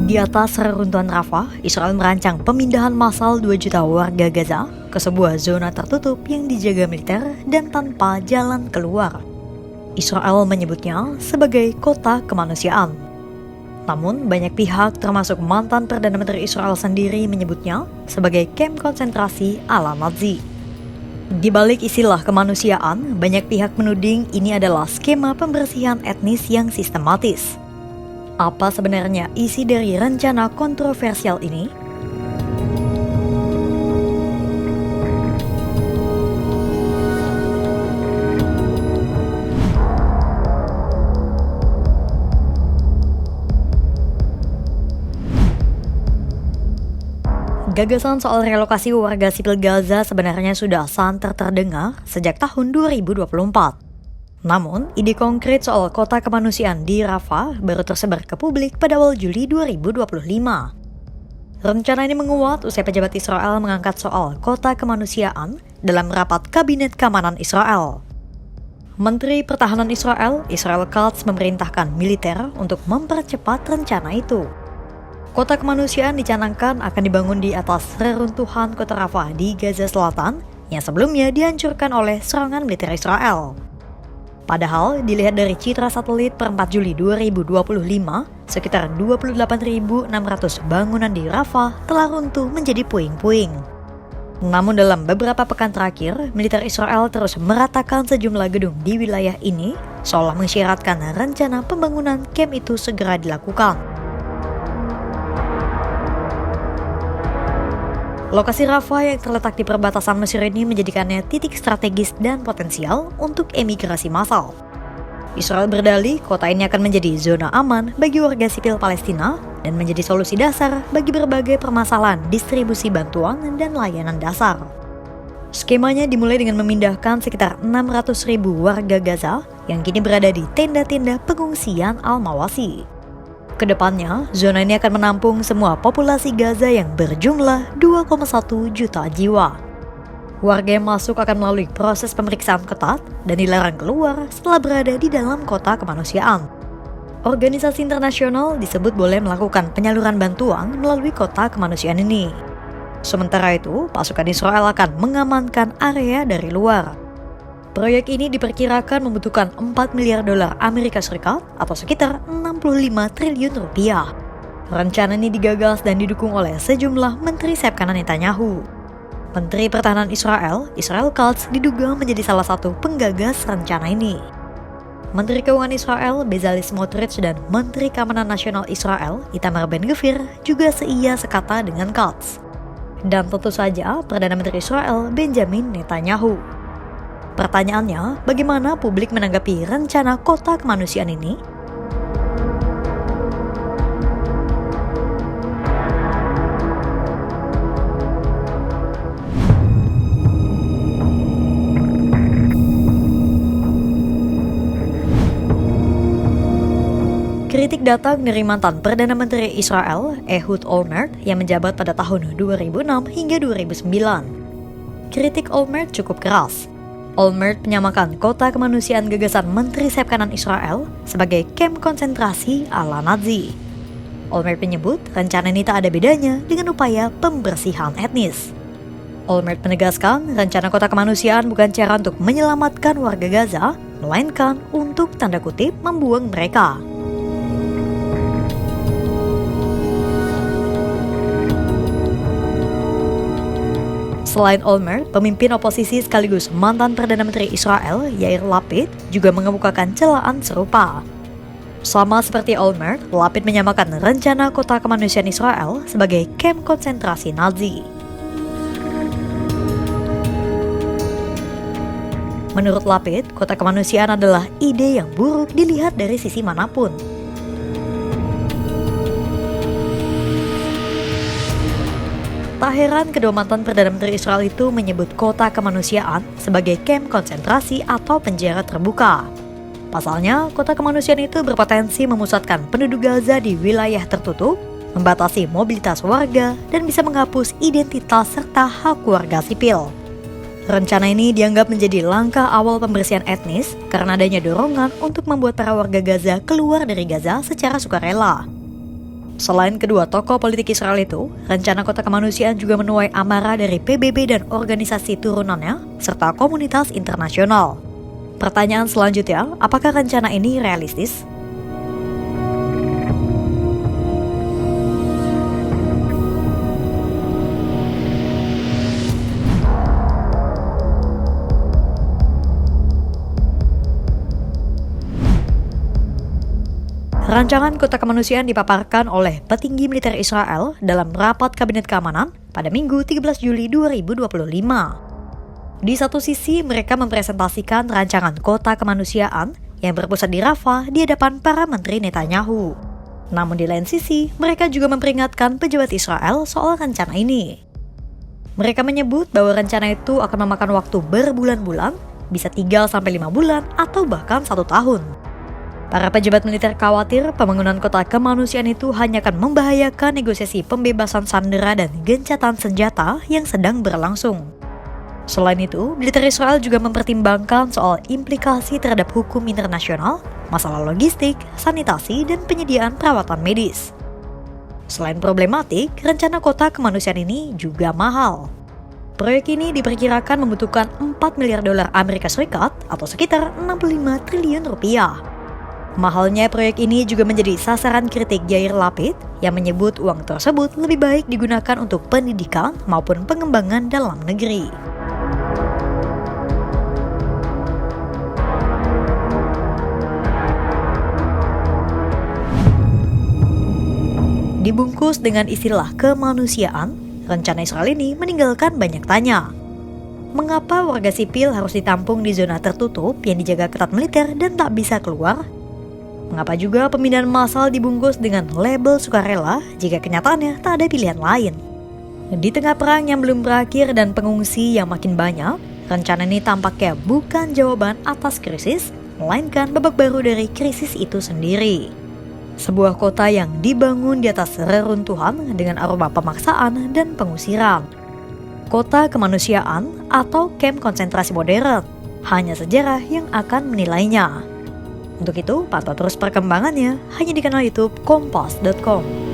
Di atas reruntuhan Rafah, Israel merancang pemindahan massal 2 juta warga Gaza ke sebuah zona tertutup yang dijaga militer dan tanpa jalan keluar. Israel menyebutnya sebagai kota kemanusiaan. Namun, banyak pihak termasuk mantan Perdana Menteri Israel sendiri menyebutnya sebagai kamp konsentrasi ala Nazi. Di balik istilah kemanusiaan, banyak pihak menuding ini adalah skema pembersihan etnis yang sistematis. Apa sebenarnya isi dari rencana kontroversial ini? Gagasan soal relokasi warga sipil Gaza sebenarnya sudah santer terdengar sejak tahun 2024. Namun, ide konkret soal kota kemanusiaan di Rafah baru tersebar ke publik pada awal Juli 2025. Rencana ini menguat usai pejabat Israel mengangkat soal kota kemanusiaan dalam rapat Kabinet Keamanan Israel. Menteri Pertahanan Israel, Israel Katz, memerintahkan militer untuk mempercepat rencana itu. Kota kemanusiaan dicanangkan akan dibangun di atas reruntuhan kota Rafah di Gaza Selatan yang sebelumnya dihancurkan oleh serangan militer Israel. Padahal, dilihat dari citra satelit per 4 Juli 2025, sekitar 28.600 bangunan di Rafah telah runtuh menjadi puing-puing. Namun dalam beberapa pekan terakhir, militer Israel terus meratakan sejumlah gedung di wilayah ini, seolah mengisyaratkan rencana pembangunan kamp itu segera dilakukan. Lokasi Rafah yang terletak di perbatasan Mesir ini menjadikannya titik strategis dan potensial untuk emigrasi massal. Israel berdalih kota ini akan menjadi zona aman bagi warga sipil Palestina dan menjadi solusi dasar bagi berbagai permasalahan distribusi bantuan dan layanan dasar. Skemanya dimulai dengan memindahkan sekitar 600.000 warga Gaza yang kini berada di tenda-tenda pengungsian Al-Mawasi. Kedepannya, zona ini akan menampung semua populasi Gaza yang berjumlah 2,1 juta jiwa. Warga yang masuk akan melalui proses pemeriksaan ketat dan dilarang keluar setelah berada di dalam kota kemanusiaan. Organisasi internasional disebut boleh melakukan penyaluran bantuan melalui kota kemanusiaan ini. Sementara itu, pasukan Israel akan mengamankan area dari luar. Proyek ini diperkirakan membutuhkan 4 miliar dolar Amerika Serikat atau sekitar 65 triliun rupiah. Rencana ini digagas dan didukung oleh sejumlah menteri sayap kanan Netanyahu. Menteri Pertahanan Israel, Israel Katz, diduga menjadi salah satu penggagas rencana ini. Menteri Keuangan Israel, Bezalel Smotrich, dan Menteri Keamanan Nasional Israel, Itamar Ben-Gvir, juga seia sekata dengan Katz. Dan tentu saja, Perdana Menteri Israel, Benjamin Netanyahu. Pertanyaannya, bagaimana publik menanggapi rencana kota kemanusiaan ini? Kritik datang dari mantan Perdana Menteri Israel, Ehud Olmert, yang menjabat pada tahun 2006 hingga 2009. Kritik Olmert cukup keras. Olmert menyamakan kota kemanusiaan gagasan Menteri Sayap Kanan Israel sebagai kamp konsentrasi ala Nazi. Olmert menyebut rencana ini tak ada bedanya dengan upaya pembersihan etnis. Olmert menegaskan rencana kota kemanusiaan bukan cara untuk menyelamatkan warga Gaza, melainkan untuk tanda kutip membuang mereka. Selain Olmert, pemimpin oposisi sekaligus mantan Perdana Menteri Israel, Yair Lapid, juga mengemukakan celaan serupa. Sama seperti Olmert, Lapid menyamakan rencana kota kemanusiaan Israel sebagai kamp konsentrasi Nazi. Menurut Lapid, kota kemanusiaan adalah ide yang buruk dilihat dari sisi manapun. Tak heran kedua mantan Perdana Menteri Israel itu menyebut kota kemanusiaan sebagai kamp konsentrasi atau penjara terbuka. Pasalnya, kota kemanusiaan itu berpotensi memusatkan penduduk Gaza di wilayah tertutup, membatasi mobilitas warga, dan bisa menghapus identitas serta hak warga sipil. Rencana ini dianggap menjadi langkah awal pembersihan etnis karena adanya dorongan untuk membuat para warga Gaza keluar dari Gaza secara sukarela. Selain kedua tokoh politik Israel itu, rencana kota kemanusiaan juga menuai amarah dari PBB dan organisasi turunannya, serta komunitas internasional. Pertanyaan selanjutnya, apakah rencana ini realistis? Rancangan kota kemanusiaan dipaparkan oleh petinggi militer Israel dalam rapat Kabinet Keamanan pada Minggu 13 Juli 2025. Di satu sisi, mereka mempresentasikan rancangan kota kemanusiaan yang berpusat di Rafah di hadapan para menteri Netanyahu. Namun di lain sisi, mereka juga memperingatkan pejabat Israel soal rencana ini. Mereka menyebut bahwa rencana itu akan memakan waktu berbulan-bulan, bisa 3-5 bulan, atau bahkan 1 tahun. Para pejabat militer khawatir pembangunan kota kemanusiaan itu hanya akan membahayakan negosiasi pembebasan sandera dan gencatan senjata yang sedang berlangsung. Selain itu, militer Israel juga mempertimbangkan soal implikasi terhadap hukum internasional, masalah logistik, sanitasi, dan penyediaan perawatan medis. Selain problematik, rencana kota kemanusiaan ini juga mahal. Proyek ini diperkirakan membutuhkan 4 miliar dolar Amerika Serikat atau sekitar 65 triliun rupiah. Mahalnya proyek ini juga menjadi sasaran kritik Yair Lapid yang menyebut uang tersebut lebih baik digunakan untuk pendidikan maupun pengembangan dalam negeri. Dibungkus dengan istilah kemanusiaan, rencana Israel ini meninggalkan banyak tanya. Mengapa warga sipil harus ditampung di zona tertutup yang dijaga ketat militer dan tak bisa keluar? Mengapa juga pemindahan massal dibungkus dengan label sukarela jika kenyataannya tak ada pilihan lain? Di tengah perang yang belum berakhir dan pengungsi yang makin banyak, rencana ini tampaknya bukan jawaban atas krisis, melainkan babak baru dari krisis itu sendiri. Sebuah kota yang dibangun di atas reruntuhan dengan aroma pemaksaan dan pengusiran. Kota kemanusiaan atau kamp konsentrasi modern, hanya sejarah yang akan menilainya. Untuk itu, pantau terus perkembangannya hanya di kanal YouTube Kompas.com.